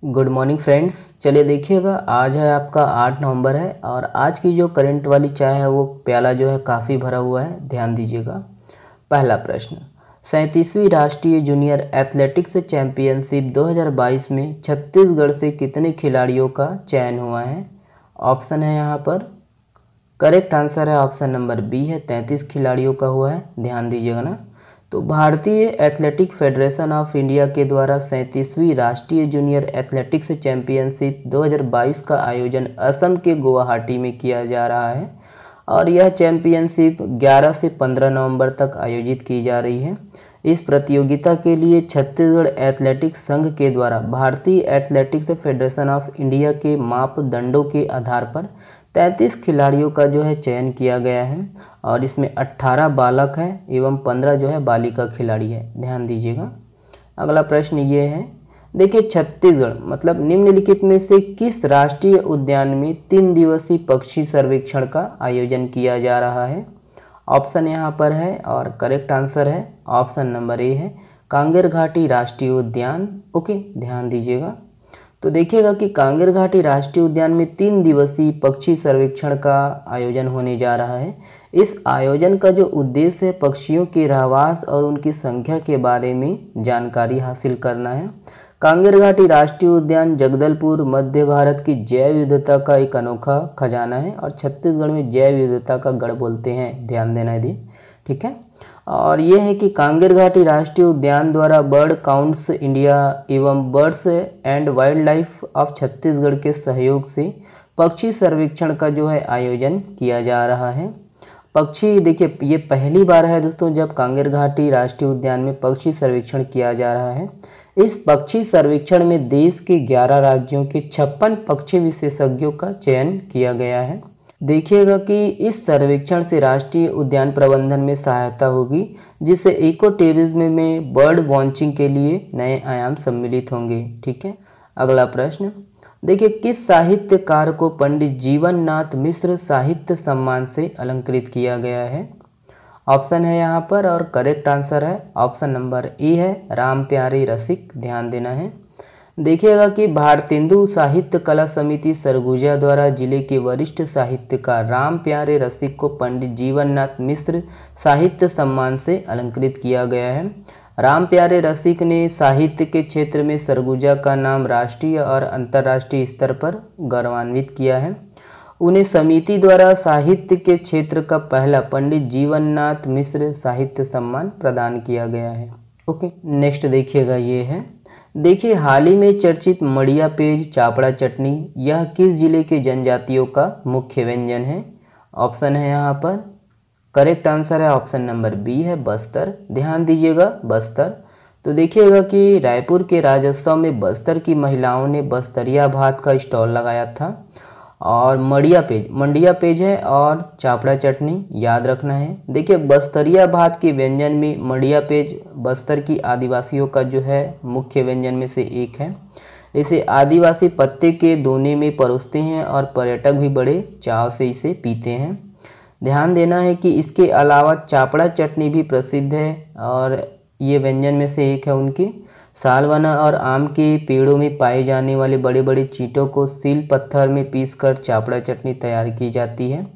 Good morning friends. चलिए देखिएगा, आज है आपका 8 नवंबर है और आज की जो करंट वाली चाय है वो प्याला जो है काफ़ी भरा हुआ है। ध्यान दीजिएगा। पहला प्रश्न, 37वीं राष्ट्रीय जूनियर एथलेटिक्स चैंपियनशिप 2022 में छत्तीसगढ़ से कितने खिलाड़ियों का चयन हुआ है? ऑप्शन है यहाँ पर। करेक्ट आंसर है ऑप्शन नंबर बी है, 33 खिलाड़ियों का हुआ है। ध्यान दीजिएगा ना। तो भारतीय एथलेटिक फेडरेशन ऑफ इंडिया के द्वारा 37वीं राष्ट्रीय जूनियर एथलेटिक्स चैंपियनशिप 2022 का आयोजन असम के गुवाहाटी में किया जा रहा है और यह चैंपियनशिप 11 से 15 नवंबर तक आयोजित की जा रही है। इस प्रतियोगिता के लिए छत्तीसगढ़ एथलेटिक्स संघ के द्वारा भारतीय एथलेटिक्स फेडरेशन ऑफ इंडिया के मापदंडों के आधार पर 33 खिलाड़ियों का जो है चयन किया गया है और इसमें 18 बालक है एवं 15 जो है बालिका खिलाड़ी है। ध्यान दीजिएगा। अगला प्रश्न ये है, देखिए छत्तीसगढ़ मतलब निम्नलिखित में से किस राष्ट्रीय उद्यान में 3 दिवसीय पक्षी सर्वेक्षण का आयोजन किया जा रहा है? ऑप्शन यहाँ पर है और करेक्ट आंसर है ऑप्शन नंबर ए है, कांगेर घाटी राष्ट्रीय उद्यान। ओके, ध्यान दीजिएगा। तो देखिएगा कि कांगेर घाटी राष्ट्रीय उद्यान में 3 दिवसीय पक्षी सर्वेक्षण का आयोजन होने जा रहा है। इस आयोजन का जो उद्देश्य है पक्षियों के रहवास और उनकी संख्या के बारे में जानकारी हासिल करना है। कांगेर घाटी राष्ट्रीय उद्यान जगदलपुर मध्य भारत की जैव विविधता का एक अनोखा खजाना है और छत्तीसगढ़ में जैव विविधता का गढ़ बोलते हैं। ध्यान देना यदि, ठीक है। और ये है कि कांगेर घाटी राष्ट्रीय उद्यान द्वारा बर्ड काउंट्स इंडिया एवं birds and wild life of Chhattisgarh के सहयोग से पक्षी सर्वेक्षण का जो है आयोजन किया जा रहा है। पक्षी देखिए, ये पहली बार है दोस्तों जब कांगेर घाटी राष्ट्रीय उद्यान में पक्षी सर्वेक्षण किया जा रहा है। इस पक्षी सर्वेक्षण में देश के 11 राज्यों के 56 पक्षी विशेषज्ञों का चयन किया गया है। देखिएगा कि इस सर्वेक्षण से राष्ट्रीय उद्यान प्रबंधन में सहायता होगी, जिससे इको टूरिज्म में बर्ड वॉचिंग के लिए नए आयाम सम्मिलित होंगे। ठीक है। अगला प्रश्न, देखिए किस साहित्यकार को पंडित जीवन नाथ मिश्र साहित्य सम्मान से अलंकृत किया गया है? ऑप्शन है यहाँ पर और करेक्ट आंसर है ऑप्शन नंबर ए है, राम प्यारे रसिक। ध्यान देना है। देखिएगा कि भारतेंदु साहित्य कला समिति सरगुजा द्वारा जिले के वरिष्ठ साहित्यकार राम प्यारे रसिक को पंडित जीवननाथ मिश्र साहित्य सम्मान से अलंकृत किया गया है। राम प्यारे रसिक ने साहित्य के क्षेत्र में सरगुजा का नाम राष्ट्रीय और अंतर्राष्ट्रीय स्तर पर गौरवान्वित किया है। उन्हें समिति द्वारा साहित्य के क्षेत्र का पहला पंडित जीवननाथ मिश्र साहित्य सम्मान प्रदान किया गया है। ओके, नेक्स्ट देखिएगा ये है, देखिए हाल ही में चर्चित मड़िया पेज चापड़ा चटनी यह किस जिले के जनजातियों का मुख्य व्यंजन है? ऑप्शन है यहाँ पर। करेक्ट आंसर है ऑप्शन नंबर बी है, बस्तर। ध्यान दीजिएगा, बस्तर। तो देखिएगा कि रायपुर के राज्योत्सव में बस्तर की महिलाओं ने बस्तरिया भात का स्टॉल लगाया था और मंडिया पेज है और चापड़ा चटनी याद रखना है। देखिए बस्तरिया भात के व्यंजन में मंडिया पेज बस्तर की आदिवासियों का जो है मुख्य व्यंजन में से एक है। इसे आदिवासी पत्ते के दोने में परोसते हैं और पर्यटक भी बड़े चाव से इसे पीते हैं। ध्यान देना है कि इसके अलावा चापड़ा चटनी भी प्रसिद्ध है और ये व्यंजन में से एक है उनके। सालवना और आम के पेड़ों में पाए जाने वाले बड़े बड़े चींटों को सील पत्थर में पीसकर चापड़ा चटनी तैयार की जाती है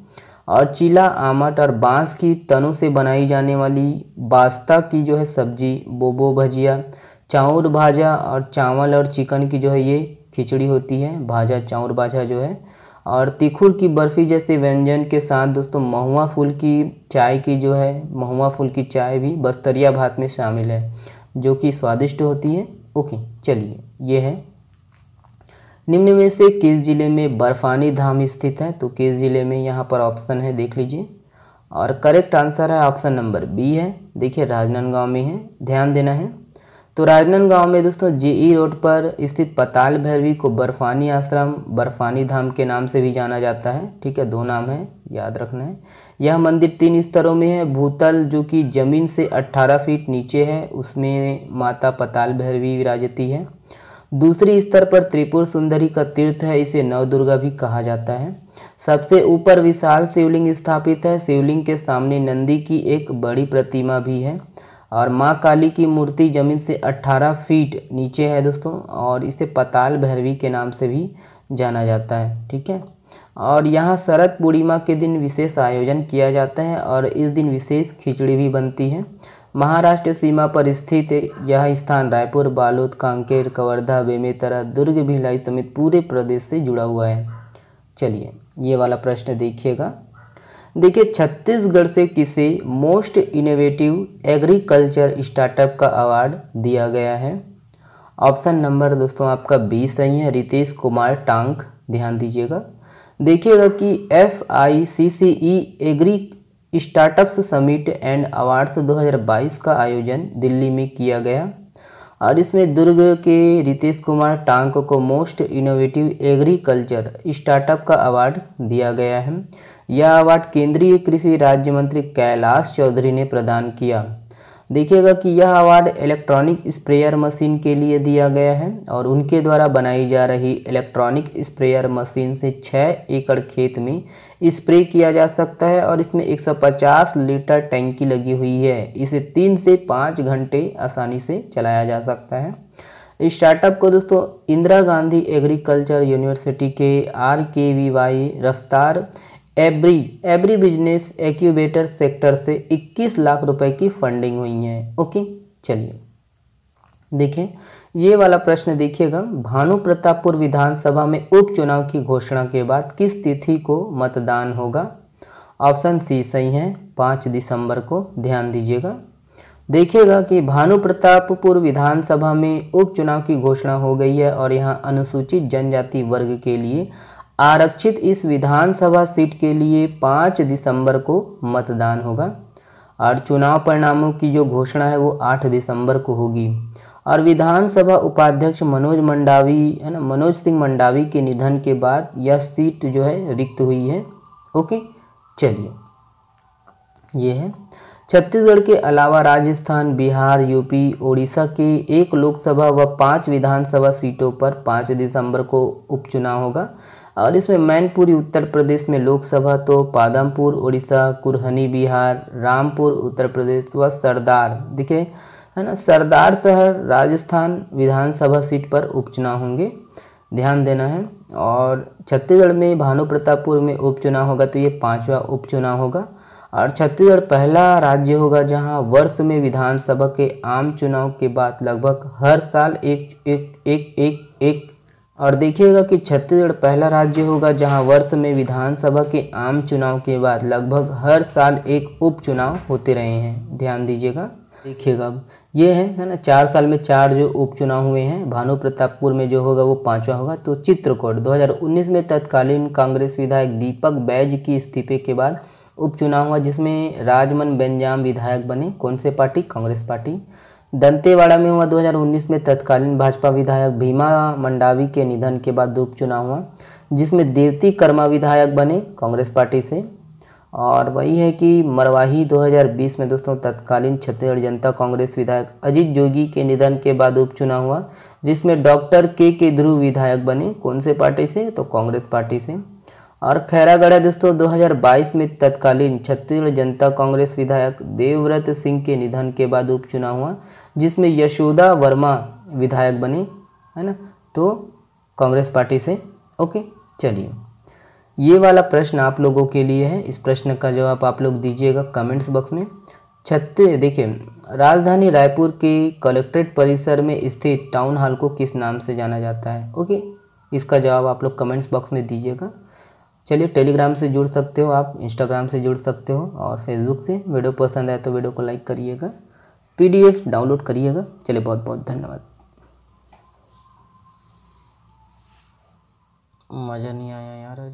और चीला, आमट और बांस की तनों से बनाई जाने वाली बास्ता की जो है सब्जी, बोबो भजिया, चाउर भाजा और चावल और चिकन की जो है ये खिचड़ी होती है, भाजा चाउर भाजा जो है, और तिखुर की बर्फ़ी जैसे व्यंजन के साथ दोस्तों महुआ फूल की चाय की जो है महुआ फूल की चाय भी बस्तरिया भात में शामिल है जो कि स्वादिष्ट होती है। ओके, चलिए ये है, निम्न में से किस जिले में बर्फानी धाम स्थित है? तो किस जिले में, यहाँ पर ऑप्शन है देख लीजिए और करेक्ट आंसर है ऑप्शन नंबर बी है। देखिए राजनांदगांव में है। ध्यान देना है। तो राजनांदगांव में दोस्तों जेई रोड पर स्थित पताल भैरवी को बर्फानी आश्रम, बर्फानी धाम के नाम से भी जाना जाता है। ठीक है, 2 नाम है, याद रखना है। यह मंदिर 3 स्तरों में है। भूतल जो कि जमीन से 18 फीट नीचे है, उसमें माता पताल भैरवी विराजती है। दूसरी स्तर पर त्रिपुर सुंदरी का तीर्थ है, इसे नवदुर्गा भी कहा जाता है। सबसे ऊपर विशाल शिवलिंग स्थापित है। शिवलिंग के सामने नंदी की एक बड़ी प्रतिमा भी है और माँ काली की मूर्ति जमीन से 18 फीट नीचे है दोस्तों, और इसे पाताल भैरवी के नाम से भी जाना जाता है। ठीक है, और यहाँ शरद पूर्णिमा के दिन विशेष आयोजन किया जाता है और इस दिन विशेष खिचड़ी भी बनती है। महाराष्ट्र सीमा पर स्थित यह स्थान रायपुर, बालोद, कांकेर, कवर्धा, बेमेतरा, दुर्ग, भिलाई समेत पूरे प्रदेश से जुड़ा हुआ है। चलिए ये वाला प्रश्न देखिएगा। देखिए, छत्तीसगढ़ से किसे मोस्ट इनोवेटिव एग्रीकल्चर स्टार्टअप का अवार्ड दिया गया है? ऑप्शन नंबर दोस्तों आपका 20 सही है, रितेश कुमार टांक। ध्यान दीजिएगा। देखिएगा कि FICCE agri startups summit and awards 2022 का आयोजन दिल्ली में किया गया और इसमें दुर्ग के रितेश कुमार टांक को मोस्ट इनोवेटिव एग्रीकल्चर स्टार्टअप का अवार्ड दिया गया है। यह अवार्ड केंद्रीय कृषि राज्य मंत्री कैलाश चौधरी ने प्रदान किया। देखिएगा कि यह अवार्ड इलेक्ट्रॉनिक स्प्रेयर मशीन के लिए दिया गया है और उनके द्वारा बनाई जा रही इलेक्ट्रॉनिक स्प्रेयर मशीन से 6 एकड़ खेत में स्प्रे किया जा सकता है और इसमें 150 लीटर टैंकी लगी हुई है। इसे 3 से 5 घंटे आसानी से चलाया जा सकता है। इस स्टार्टअप को दोस्तों इंदिरा गांधी एग्रीकल्चर यूनिवर्सिटी के RKVY रफ्तार एवरी बिजनेस एक्यूबेटर सेक्टर से 21 लाख रुपए की फंडिंग हुई है। ओके, चलिए देखिए ये वाला प्रश्न देखिएगा। भानु प्रतापपुर विधानसभा में उपचुनाव की घोषणा के बाद किस तिथि को मतदान होगा? ऑप्शन सी सही है, 5 दिसंबर को। ध्यान दीजिएगा। देखिएगा कि भानु प्रतापपुर विधानसभा में उपचुनाव की घोषणा हो गई है और यहाँ अनुसूचित जनजाति वर्ग के लिए आरक्षित इस विधानसभा सीट के लिए 5 दिसंबर को मतदान होगा और चुनाव परिणामों की जो घोषणा है वो 8 दिसंबर को होगी। और विधानसभा उपाध्यक्ष मनोज मंडावी है ना, मनोज सिंह मंडावी के निधन के बाद यह सीट जो है रिक्त हुई है। ओके, चलिए ये है। छत्तीसगढ़ के अलावा राजस्थान, बिहार, यूपी, ओडिशा के 1 लोकसभा व 5 विधानसभा सीटों पर 5 दिसंबर को उपचुनाव होगा और इसमें मैनपुरी उत्तर प्रदेश में लोकसभा, तो पादमपुर उड़ीसा, कुरहनी बिहार, रामपुर उत्तर प्रदेश व सरदार दिखे है ना, सरदार शहर राजस्थान विधानसभा सीट पर उपचुनाव होंगे। ध्यान देना है। और छत्तीसगढ़ में भानु प्रतापपुर में उपचुनाव होगा तो ये 5वां उपचुनाव होगा और छत्तीसगढ़ पहला राज्य होगा जहां वर्ष में विधानसभा के आम चुनाव के बाद लगभग हर साल एक और देखिएगा कि छत्तीसगढ़ पहला राज्य होगा जहां वर्ष में विधानसभा के आम चुनाव के बाद लगभग हर साल एक उपचुनाव होते रहे हैं। ध्यान दीजिएगा। देखिएगा अब ये है ना, 4 साल में 4 जो उपचुनाव हुए हैं। भानु प्रतापपुर में जो होगा वो 5वां होगा। तो चित्रकूट 2019 में तत्कालीन कांग्रेस विधायक दीपक बैज की इस्तीफे के बाद उपचुनाव हुआ जिसमें राजमन बेंजाम विधायक बने। कौन से पार्टी? कांग्रेस पार्टी। दंतेवाड़ा में हुआ 2019 में तत्कालीन भाजपा विधायक भीमा मंडावी के निधन के बाद उपचुनाव हुआ जिसमें देवती कर्मा विधायक बने कांग्रेस पार्टी से। और वही है कि मरवाही 2020 में दोस्तों तत्कालीन छत्तीसगढ़ जनता कांग्रेस विधायक अजीत जोगी के निधन के बाद उपचुनाव हुआ जिसमें डॉक्टर के ध्रुव विधायक बने। कौन से पार्टी से? तो कांग्रेस पार्टी से। और खैरागढ़ है दोस्तों 2022 में तत्कालीन छत्तीसगढ़ जनता कांग्रेस विधायक देवव्रत सिंह के निधन के बाद उपचुनाव हुआ जिसमें यशोदा वर्मा विधायक बने, है ना, तो कांग्रेस पार्टी से। ओके, चलिए ये वाला प्रश्न आप लोगों के लिए है। इस प्रश्न का जवाब आप लोग दीजिएगा कमेंट्स बॉक्स में। देखिए, राजधानी रायपुर के कलेक्ट्रेट परिसर में स्थित टाउन हॉल को किस नाम से जाना जाता है? ओके, इसका जवाब आप लोग कमेंट्स बॉक्स में दीजिएगा। चलिए, टेलीग्राम से जुड़ सकते हो आप, इंस्टाग्राम से जुड़ सकते हो और फेसबुक से। वीडियो पसंद आए तो वीडियो को लाइक करिएगा, PDF डाउनलोड करिएगा। चलिए, बहुत बहुत धन्यवाद। मज़ा नहीं आया यार आज।